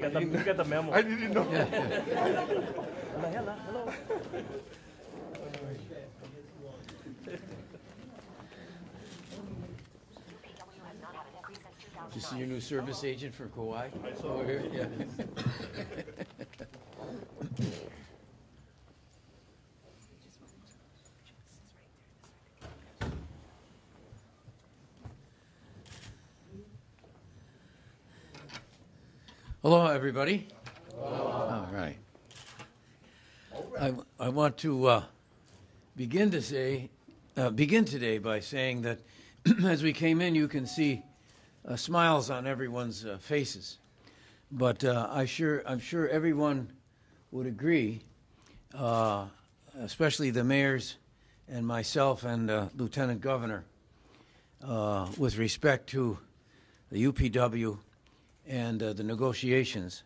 You got the memo. I didn't know. Hello. This is your new service agent for Kauai? Over here? Yeah. Hello, everybody. Hello. All right. I want to begin today by saying that as we came in, you can see smiles on everyone's faces, but I'm sure everyone would agree, especially the mayors and myself and Lieutenant Governor, with respect to the UPW and the negotiations,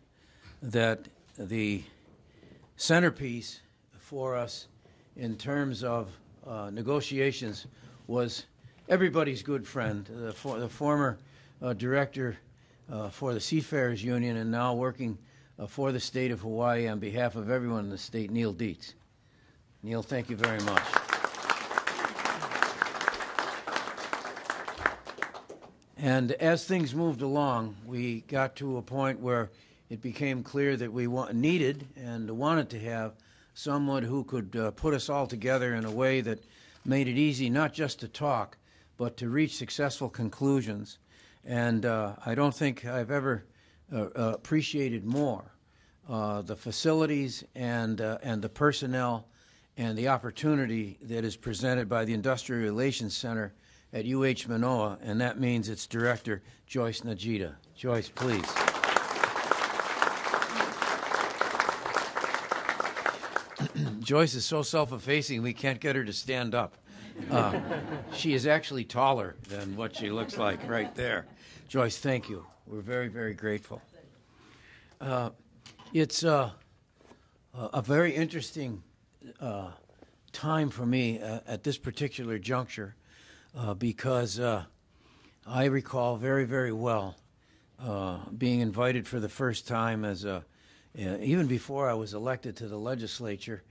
that the centerpiece for us in terms of negotiations was everybody's good friend, the former director for the Seafarers Union and now working for the state of Hawaii on behalf of everyone in the state, Neil Dietz. Neil, thank you very much. And as things moved along, we got to a point where it became clear that we needed and wanted to have someone who could put us all together in a way that made it easy not just to talk, but to reach successful conclusions. And I don't think I've ever appreciated more the facilities and the personnel and the opportunity that is presented by the Industrial Relations Center at UH Manoa, and that means its director, Joyce Najita. Joyce, please. Joyce is so self-effacing we can't get her to stand up. She is actually taller than what she looks like right there. Joyce, thank you. We're very, very grateful. It's a very interesting time for me at this particular juncture because I recall very, very well being invited for the first time as even before I was elected to the legislature.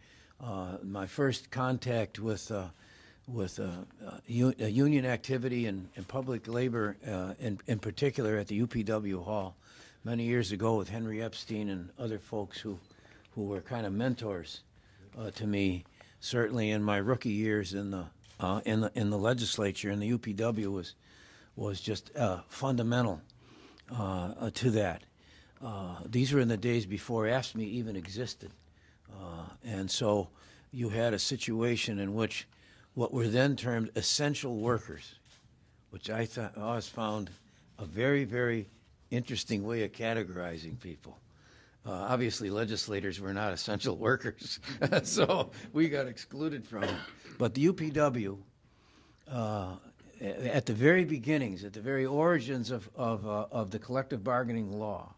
My first contact with union activity and public labor, in particular at the UPW Hall, many years ago with Henry Epstein and other folks who were kind of mentors to me. Certainly in my rookie years in the legislature, and the UPW was just fundamental to that. These were in the days before AFSCME even existed, and so you had a situation in which what were then termed essential workers, which I always found a very, very interesting way of categorizing people. Obviously, legislators were not essential workers, so we got excluded from it. But the UPW, at the very beginnings, at the very origins of the collective bargaining law,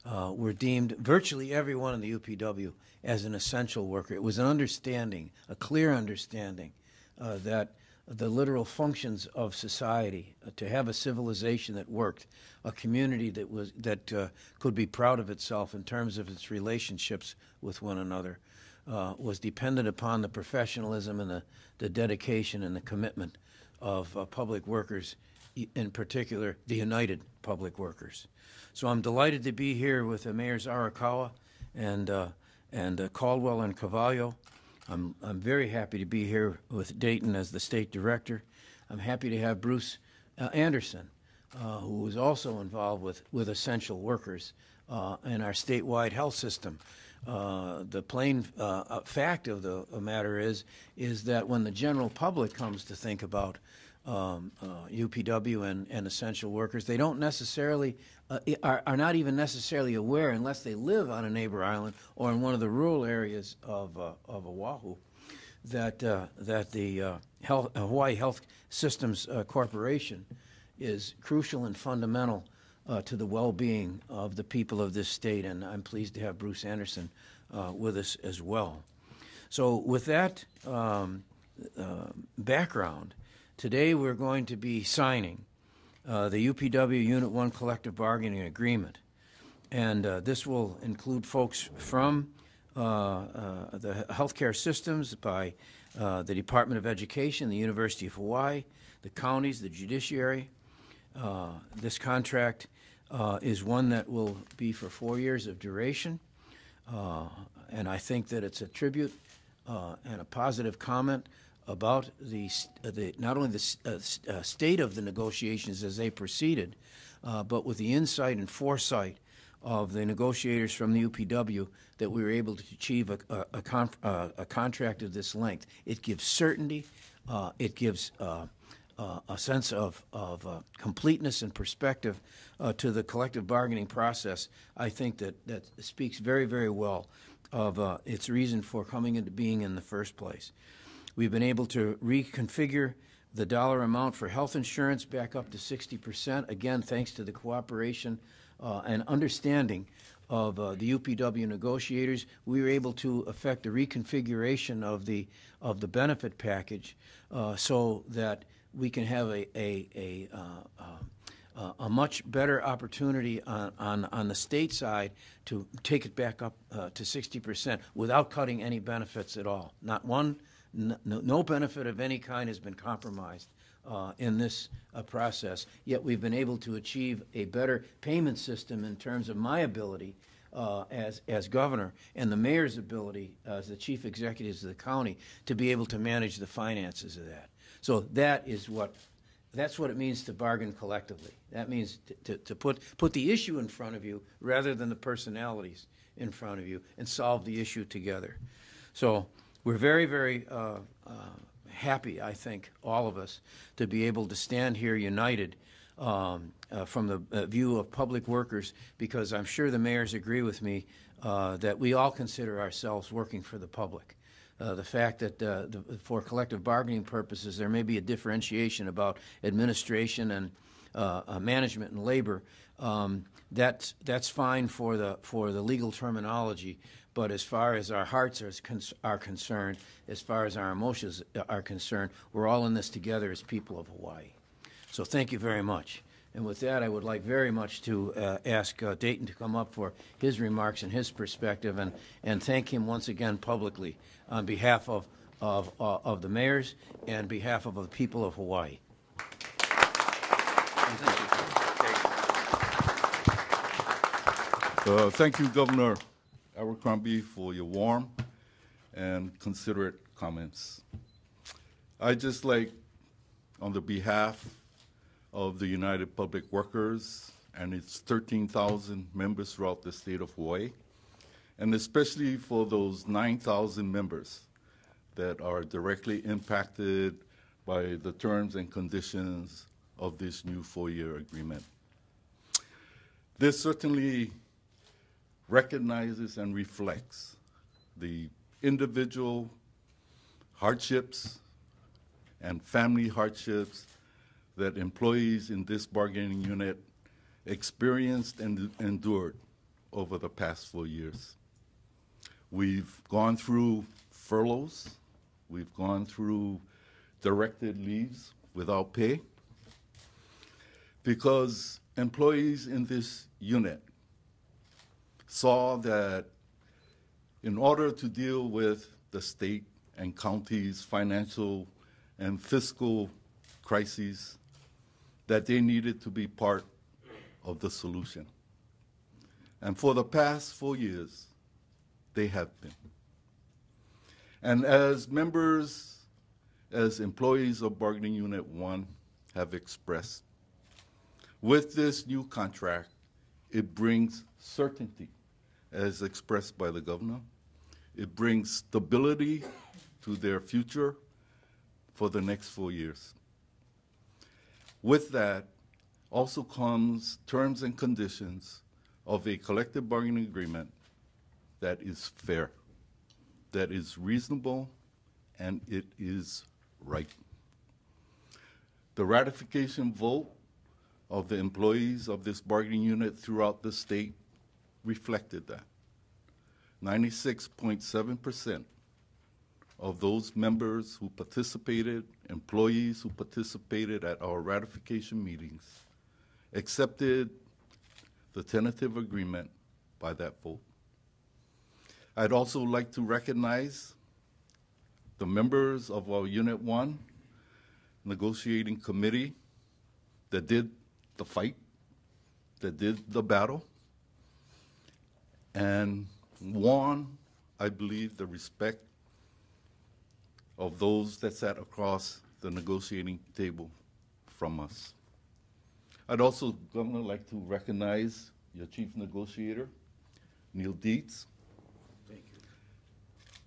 were deemed, virtually everyone in the UPW, as an essential worker. It was an understanding, a clear understanding, that the literal functions of society, to have a civilization that worked, a community that could be proud of itself in terms of its relationships with one another, was dependent upon the professionalism and the dedication and the commitment of public workers, in particular the United Public Workers. So I'm delighted to be here with the Mayors Arakawa and Caldwell and Carvalho. I'm very happy to be here with Dayton as the state director. I'm happy to have Bruce Anderson, who is also involved with essential workers in our statewide health system. The plain fact of the matter is that when the general public comes to think about UPW and essential workers, they don't necessarily are not even necessarily aware, unless they live on a neighbor island or in one of the rural areas of Oahu, that the Hawaii Health Systems Corporation is crucial and fundamental to the well-being of the people of this state, and I'm pleased to have Bruce Anderson with us as well. So with that background, today we're going to be signing the UPW Unit 1 Collective Bargaining Agreement. And this will include folks from the healthcare systems, by the Department of Education, the University of Hawaii, the counties, the judiciary. This contract is one that will be for 4 years of duration, and I think that it's a tribute and a positive comment about not only the state of the negotiations as they proceeded, but with the insight and foresight of the negotiators from the UPW, that we were able to achieve a contract of this length. It gives certainty. It gives a sense of completeness and perspective to the collective bargaining process. I think that speaks very, very well of its reason for coming into being in the first place. We've been able to reconfigure the dollar amount for health insurance back up to 60%, again, thanks to the cooperation and understanding of the UPW negotiators. We were able to effect a reconfiguration of the benefit package so that we can have a much better opportunity on the state side to take it back up to 60% without cutting any benefits at all. Not one, no benefit of any kind has been compromised in this process. Yet we've been able to achieve a better payment system in terms of my ability as governor and the mayor's ability as the chief executives of the county to be able to manage the finances of that. So that's what it means to bargain collectively. That means to put the issue in front of you rather than the personalities in front of you, and solve the issue together. So we're very, very happy, I think, all of us, to be able to stand here united from the view of public workers, because I'm sure the mayors agree with me that we all consider ourselves working for the public. The fact that for collective bargaining purposes there may be a differentiation about administration and management and labor, that's fine for the legal terminology. But as far as our hearts are concerned, as far as our emotions are concerned, we're all in this together as people of Hawaii. So thank you very much. And with that, I would like very much to ask Dayton to come up for his remarks and his perspective, and thank him once again publicly on behalf of the mayors and behalf of the people of Hawaii. Thank you, Governor Abercrombie, for your warm and considerate comments. I'd just like, on the behalf of the United Public Workers and its 13,000 members throughout the state of Hawaii, and especially for those 9,000 members that are directly impacted by the terms and conditions of this new 4-year agreement. This certainly recognizes and reflects the individual hardships and family hardships that employees in this bargaining unit experienced and endured over the past 4 years. We've gone through furloughs, we've gone through directed leaves without pay, because employees in this unit saw that in order to deal with the state and county's financial and fiscal crises, that they needed to be part of the solution. And for the past 4 years, they have been. And as members, as employees of Bargaining Unit 1 have expressed, with this new contract, it brings certainty, as expressed by the governor. It brings stability to their future for the next 4 years. With that also comes terms and conditions of a collective bargaining agreement that is fair, that is reasonable, and it is right. The ratification vote of the employees of this bargaining unit throughout the state reflected that. 96.7% of those members who participated, employees who participated at our ratification meetings, accepted the tentative agreement by that vote. I'd also like to recognize the members of our Unit 1 negotiating committee that did the fight, that did the battle, and won, I believe, the respect of those that sat across the negotiating table from us. I'd also, Governor, like to recognize your chief negotiator, Neil Dietz. Thank you.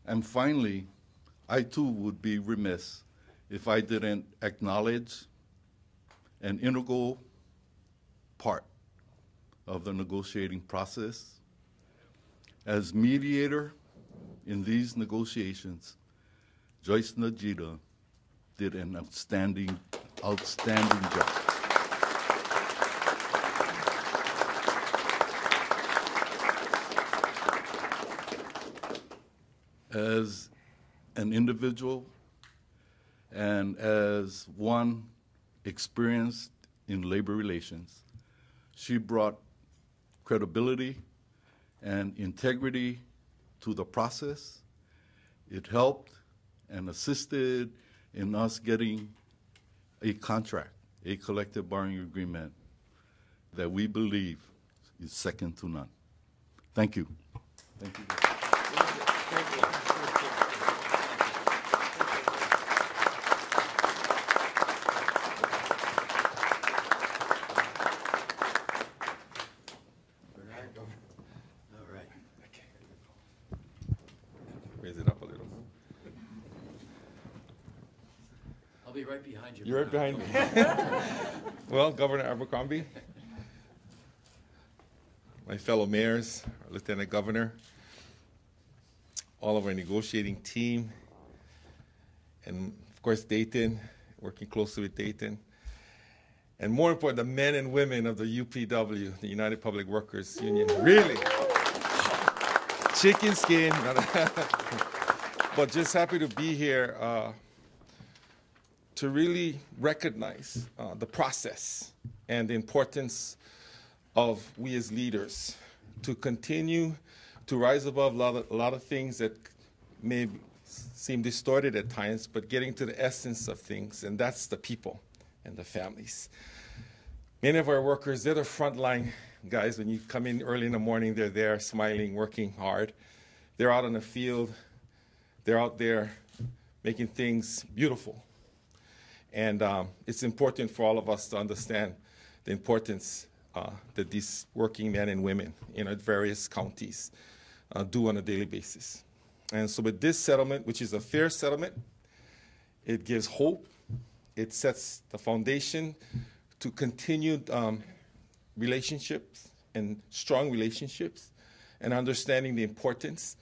And finally, I too would be remiss if I didn't acknowledge an integral part of the negotiating process. As mediator in these negotiations, Joyce Najita did an outstanding job. As an individual and as one experienced in labor relations, she brought credibility and integrity to the process. It helped and assisted in us getting a contract, a collective bargaining agreement that we believe is second to none. Thank you. Thank you. Thank you. All right. Raise it up a little. I'll be right behind you. You're right behind me. Well, Governor Abercrombie, my fellow mayors, our Lieutenant Governor, all of our negotiating team, and of course Dayton, working closely with Dayton, and more important, the men and women of the UPW, the United Public Workers Union. Really, chicken skin, but just happy to be here to really recognize the process and the importance of we as leaders to continue to rise above a lot of things that may seem distorted at times, but getting to the essence of things, and that's the people and the families. Many of our workers, they're the frontline guys. When you come in early in the morning, they're there smiling, working hard. They're out on the field. They're out there making things beautiful. And it's important for all of us to understand the importance that these working men and women in our various counties do on a daily basis. And so with this settlement, which is a fair settlement, it gives hope. It sets the foundation to continued relationships and strong relationships, and understanding the importance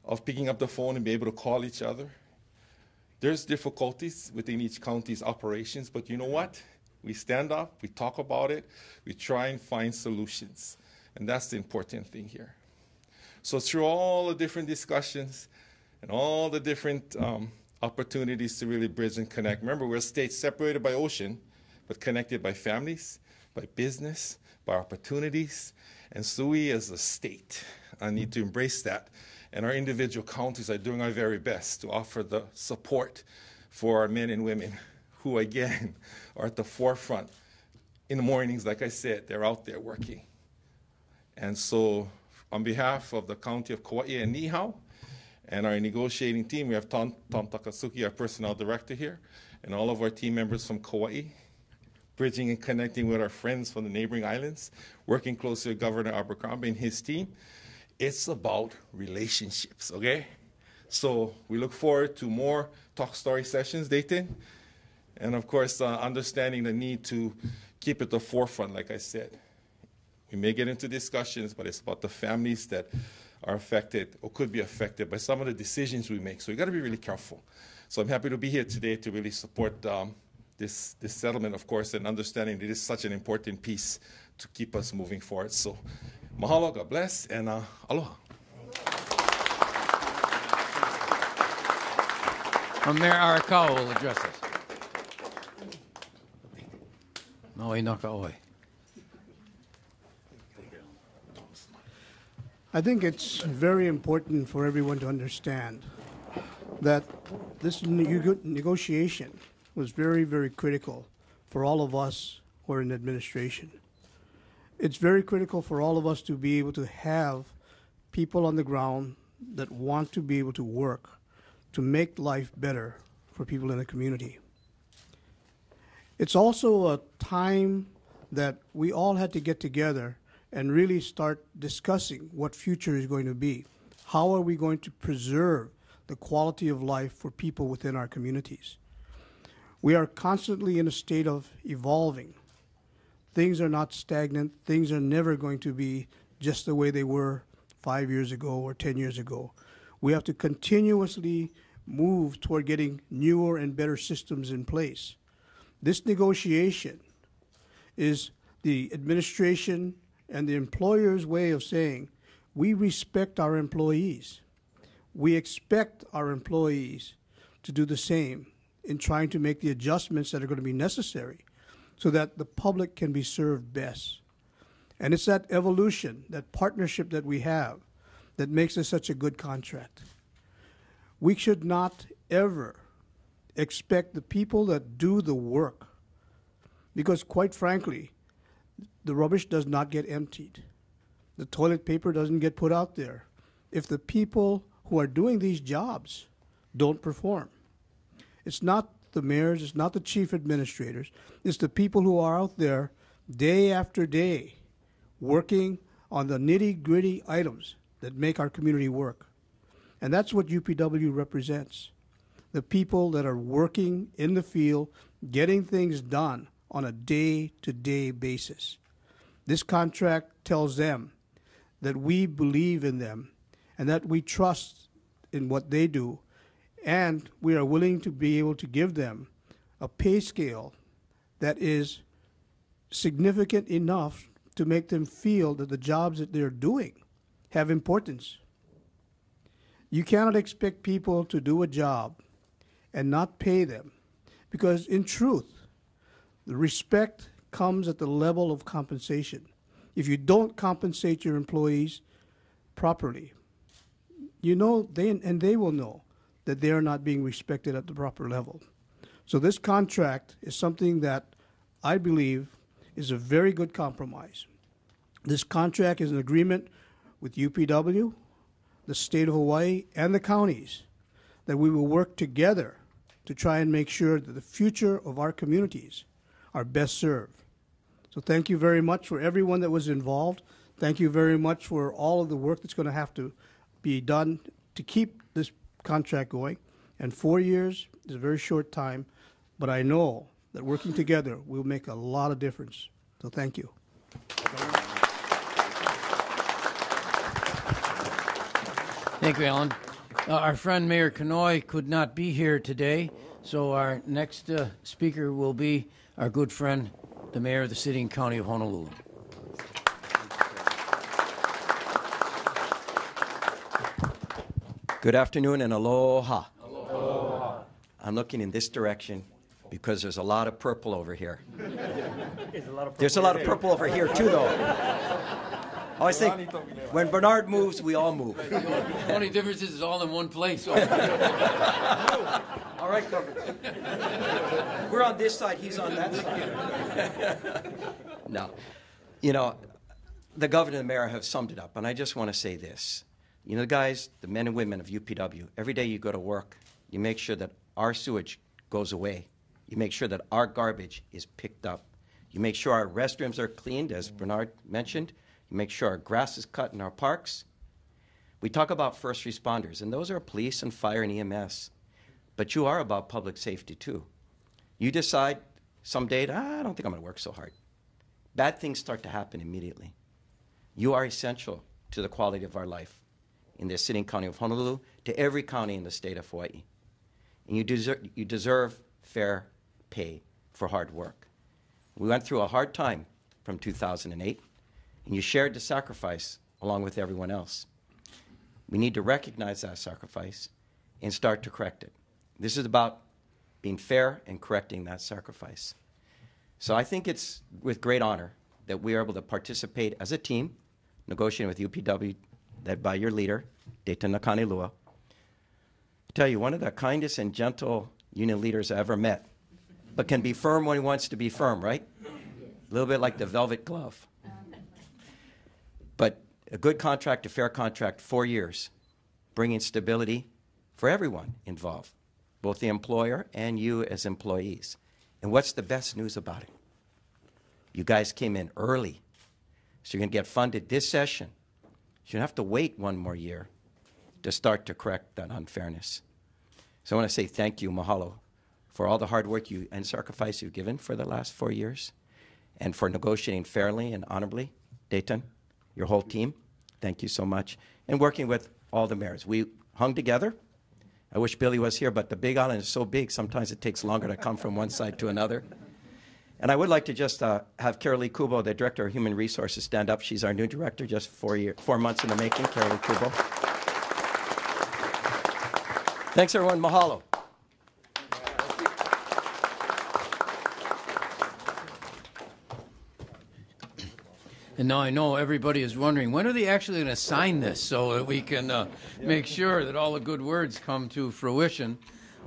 of picking up the phone and be able to call each other. There's difficulties within each county's operations, but you know what? We stand up, we talk about it, we try and find solutions. And that's the important thing here. So through all the different discussions and all the different opportunities to really bridge and connect. Remember, we're a state separated by ocean, but connected by families, by business, by opportunities. And so we as a state need to embrace that. And our individual counties are doing our very best to offer the support for our men and women who, again, are at the forefront. In the mornings, like I said, they're out there working. And so on behalf of the County of Kauai and Niihau and our negotiating team, we have Tom Takasuki, our personnel director here, and all of our team members from Kauai, bridging and connecting with our friends from the neighboring islands, working closely with Governor Abercrombie and his team. It's about relationships, okay? So we look forward to more talk story sessions, Dayton. And of course, understanding the need to keep at the forefront, like I said. We may get into discussions, but it's about the families that are affected or could be affected by some of the decisions we make. So we've got to be really careful. So I'm happy to be here today to really support this settlement, of course, and understanding that it is such an important piece to keep us moving forward. So mahalo, God bless, and aloha. Mayor Arakawa will address us. Maui naka oi. I think it's very important for everyone to understand that this negotiation was very, very critical for all of us who are in administration. It's very critical for all of us to be able to have people on the ground that want to be able to work to make life better for people in the community. It's also a time that we all had to get together and really start discussing what future is going to be. How are we going to preserve the quality of life for people within our communities? We are constantly in a state of evolving. Things are not stagnant. Things are never going to be just the way they were 5 years ago or 10 years ago. We have to continuously move toward getting newer and better systems in place. This negotiation is the administration and the employer's way of saying, we respect our employees. We expect our employees to do the same in trying to make the adjustments that are going to be necessary so that the public can be served best. And it's that evolution, that partnership that we have that makes this such a good contract. We should not ever expect the people that do the work, because quite frankly, the rubbish does not get emptied. The toilet paper doesn't get put out there if the people who are doing these jobs don't perform. It's not the mayors, it's not the chief administrators, it's the people who are out there day after day working on the nitty-gritty items that make our community work. And that's what UPW represents. The people that are working in the field, getting things done on a day-to-day basis. This contract tells them that we believe in them and that we trust in what they do, and we are willing to be able to give them a pay scale that is significant enough to make them feel that the jobs that they're doing have importance. You cannot expect people to do a job and not pay them, because in truth, the respect comes at the level of compensation. If you don't compensate your employees properly, you know, they will know that they are not being respected at the proper level. So this contract is something that I believe is a very good compromise. This contract is an agreement with UPW, the state of Hawaii, and the counties that we will work together to try and make sure that the future of our communities are best served. So thank you very much for everyone that was involved. Thank you very much for all of the work that's going to have to be done to keep this contract going. And 4 years is a very short time, but I know that working together will make a lot of difference. So thank you. Thank you, Alan. Our friend Mayor Kanoy could not be here today, so our next speaker will be our good friend, the Mayor of the City and County of Honolulu. Good afternoon and aloha. Aloha. I'm looking in this direction because there's a lot of purple over here. There's a lot of purple over here too, though. I always think when Bernard moves, we all move. The only difference is it's all in one place. All right, Governor. We're on this side, he's on that side. No. You know, the governor and the mayor have summed it up, and I just want to say this. You know, the guys, the men and women of UPW, every day you go to work, you make sure that our sewage goes away. You make sure that our garbage is picked up. You make sure our restrooms are cleaned, as Bernard mentioned. You make sure our grass is cut in our parks. We talk about first responders, and those are police and fire and EMS. But you are about public safety, too. You decide someday, I don't think I'm going to work so hard. Bad things start to happen immediately. You are essential to the quality of our life in the city and county of Honolulu, to every county in the state of Hawaii. And you deserve fair pay for hard work. We went through a hard time from 2008, and you shared the sacrifice along with everyone else. We need to recognize that sacrifice and start to correct it. This is about being fair and correcting that sacrifice. So I think it's with great honor that we are able to participate as a team, negotiating with UPW led by your leader, Dayton Nakanelua. I tell you, one of the kindest and gentle union leaders I ever met, but can be firm when he wants to be firm, right? A little bit like the velvet glove. But a good contract, a fair contract, 4 years, bringing stability for everyone involved, both the employer and you as employees. And what's the best news about it? You guys came in early, so you're going to get funded this session. You don't have to wait 1 more year to start to correct that unfairness. So I want to say thank you, mahalo, for all the hard work you and sacrifice you've given for the last 4 years, and for negotiating fairly and honorably. Dayton, your whole team, thank you so much. And working with all the mayors. We hung together. I wish Billy was here, but the Big Island is so big, sometimes it takes longer to come from one side to another. And I would like to just have Carolee Kubo, the Director of Human Resources, stand up. She's our new director, just 4 months in the making. Carolee Kubo. Thanks, everyone. Mahalo. And now I know everybody is wondering, when are they actually going to sign this so that we can make sure that all the good words come to fruition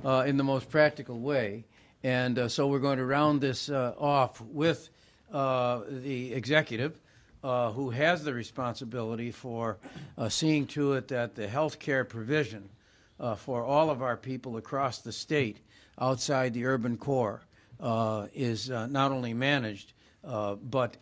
in the most practical way? And so we're going to round this off with the executive, who has the responsibility for seeing to it that the health care provision for all of our people across the state outside the urban core is not only managed, but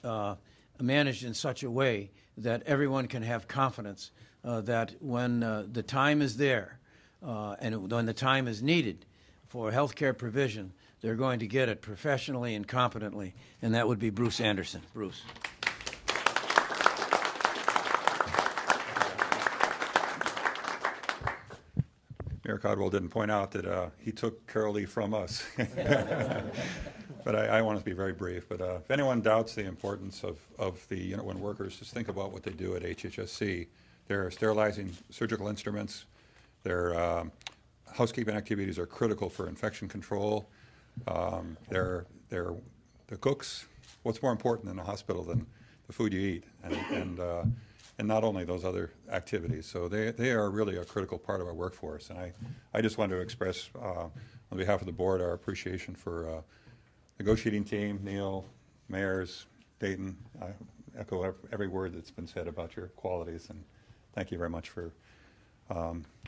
managed in such a way that everyone can have confidence that when the time is there and when the time is needed for health care provision, they're going to get it professionally and competently, and that would be Bruce Anderson. Bruce. Mayor Caldwell didn't point out that he took Carolee from us. But I want to be very brief. But if anyone doubts the importance of the Unit 1 workers, just think about what they do at HHSC. They're sterilizing surgical instruments. Their housekeeping activities are critical for infection control. They're cooks. What's more important in a hospital than the food you eat? And not only those other activities. So they are really a critical part of our workforce. And I just wanted to express, on behalf of the board, our appreciation for negotiating team, Neil, mayors, Dayton. I echo every word that's been said about your qualities. And thank you very much for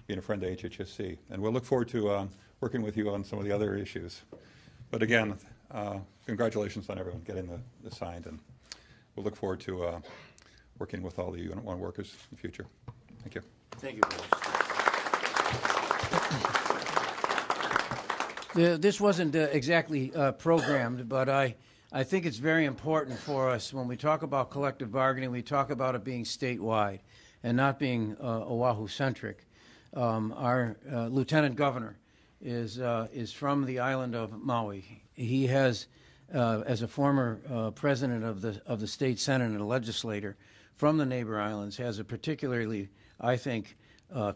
being a friend to HHSC. And we'll look forward to working with you on some of the other issues. But again, congratulations on everyone getting the signed. And we'll look forward to working with all the Unit 1 workers in the future. Thank you. Thank you, Bruce. This wasn't exactly programmed, but I think it's very important for us when we talk about collective bargaining, we talk about it being statewide and not being Oahu-centric. Our Lieutenant Governor is from the island of Maui. He has, as a former president of the state senate and a legislator from the neighbor islands, has a particularly, I think,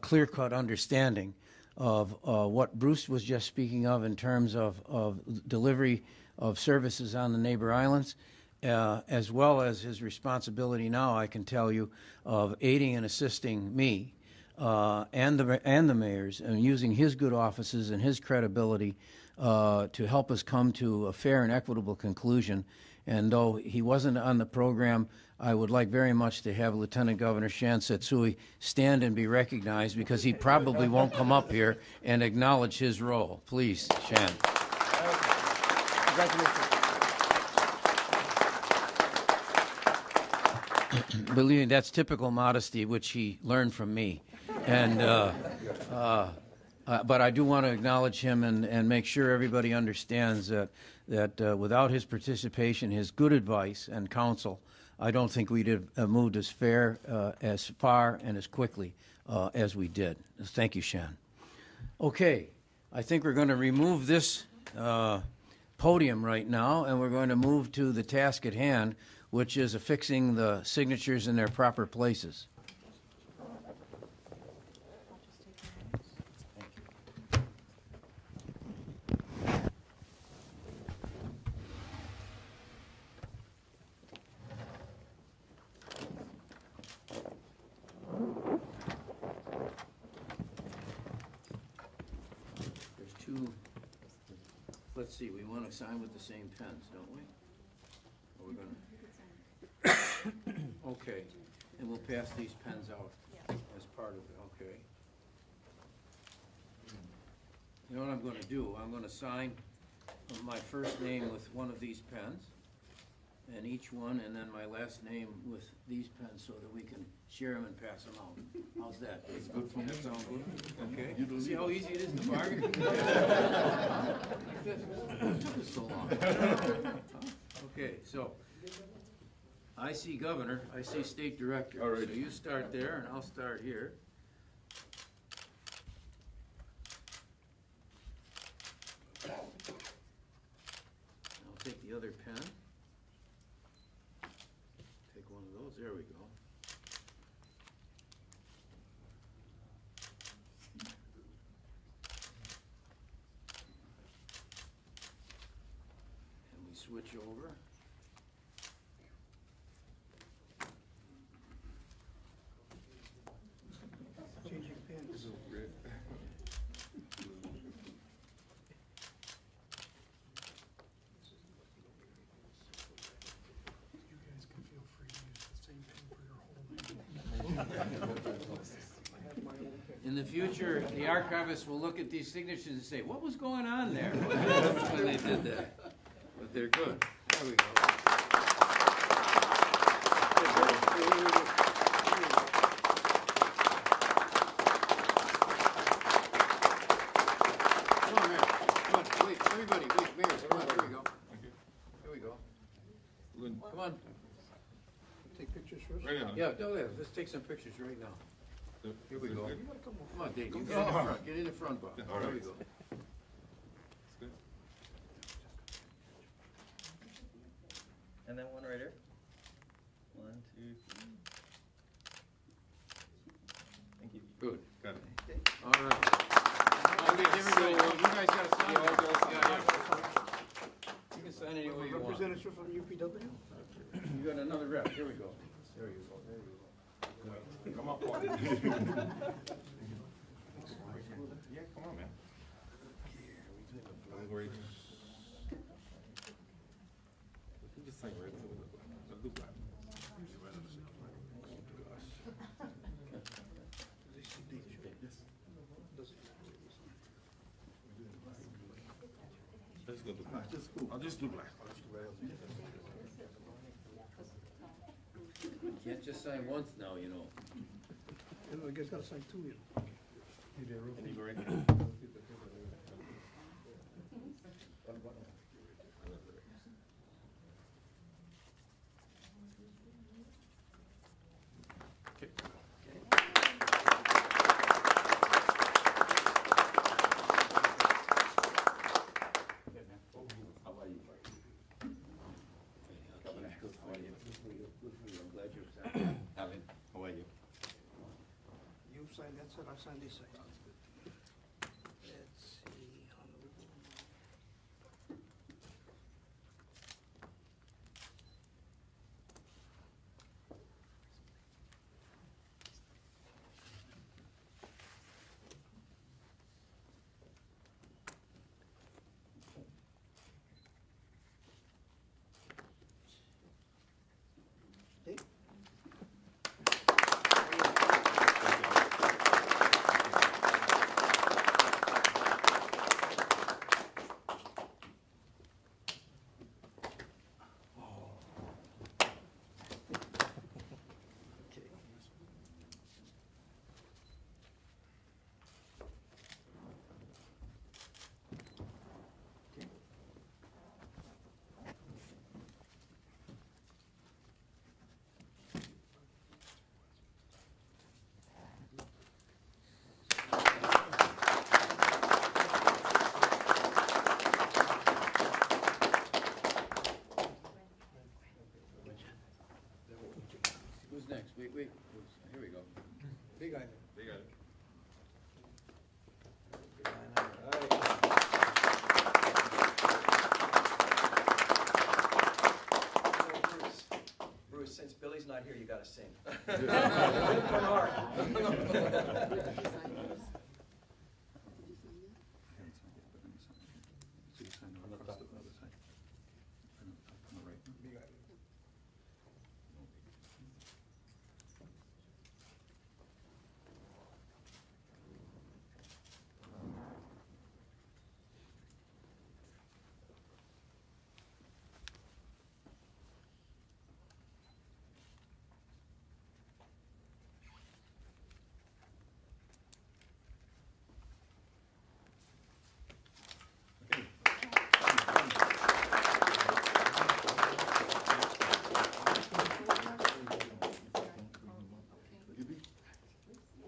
clear-cut understanding of what Bruce was just speaking of in terms of delivery of services on the neighbor islands, as well as his responsibility now, I can tell you, of aiding and assisting me and the mayors, and using his good offices and his credibility to help us come to a fair and equitable conclusion. And though he wasn't on the program, I would like very much to have Lieutenant Governor Shan Setsui stand and be recognized, because he probably won't come up here and acknowledge his role. Please, Shan. Congratulations. Believe me, that's typical modesty, which he learned from me. And but I do want to acknowledge him and make sure everybody understands that without his participation, his good advice and counsel, I don't think we'd have moved as far and as quickly as we did. Thank you, Shan. Okay, I think we're going to remove this podium right now, and we're going to move to the task at hand, which is affixing the signatures in their proper places. let's see, we want to sign with the same pens, don't we? Or we're gonna? Okay, and we'll pass these pens out as part of it, okay. You know what I'm gonna do? I'm gonna sign my first name with one of these pens, and each one, and then my last name with these pens so that we can share them and pass them out. How's that? It's good for me. That sound good? Okay. See how easy it is to bargain? Like this. It took us so long. Okay, so I see governor, I see state director. All right. So you start there and I'll start here. I'll take the other pen. Take one of those, there we go. And we switch over. Changing pens. You guys can feel free to use the same pen for your whole name. In the future, the archivist will look at these signatures and say, what was going on there when they did that? But they're good. There we go. Come on, Mayor. Come on, wait, everybody, wait, Mayor, come on, here we go. Here we go. Come on. Take pictures first. Yeah, let's take some pictures right now. Here we go. Come on, Dayton, get in the front, get in the front box. There we go. And then one right here. 1, 2, 3. Thank you. Good. Got it. All right. Okay, everybody, you guys gotta sign. You can sign any way you want. Representative from UPW? You got another rep, here we go. There you go, there you go. Come on, Paul. Yeah, come on, man. Great. You just say red. Let's do black. Let's go do black. I'll just do black. Can't just sign once now, you know. You know, you guys gotta sign two, you know. And you go right I'm glad you're excited. Alan, how are you? You sign that side, I sign this side. Let's see. Hey. Who's next? Wait, here we go. Big guy. They got it. Bruce, since Billy's not here, you gotta sing.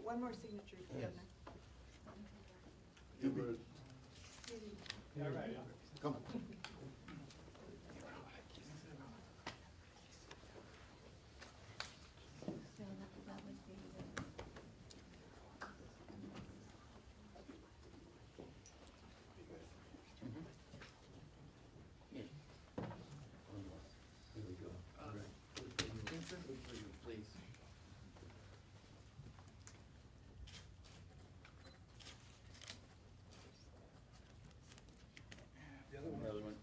one more signature, Governor. Come. Another one.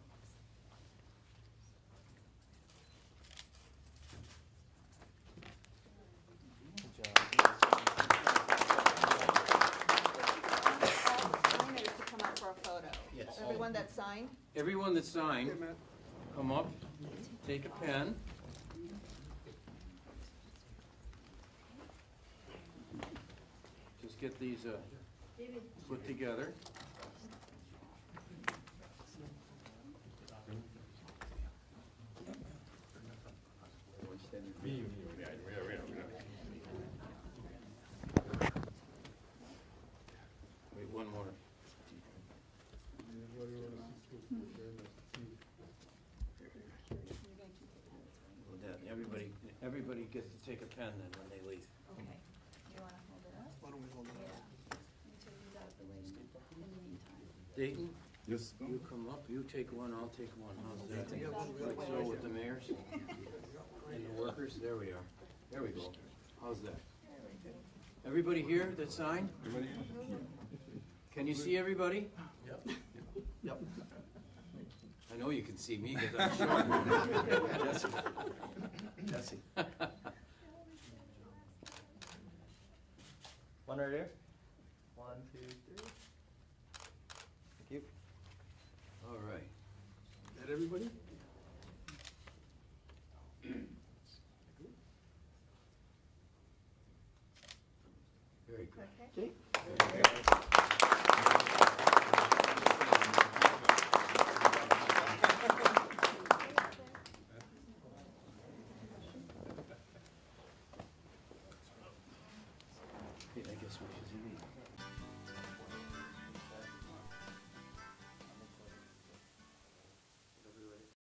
Signers to come up for a photo. Yes. Everyone that signed? Everyone that signed, come up, take a pen. Just get these put together. Wait, one more. Well, that, everybody gets to take a pen then when they leave. Okay. You want to hold it up? Why don't we hold it up? Yeah. Let me take these out of the way in the meantime. Dayton, Yes. you come up, you take one, I'll take one. How's that? Like so with the mayors and the workers, there we are. There we go. How's that? Everybody here that signed? Can you see everybody? Yep. I know you can see me because I'm short. Jesse. One right here. 1, 2, 3. Thank you. All right. That everybody? Very good. Okay. Okay, I guess we should leave.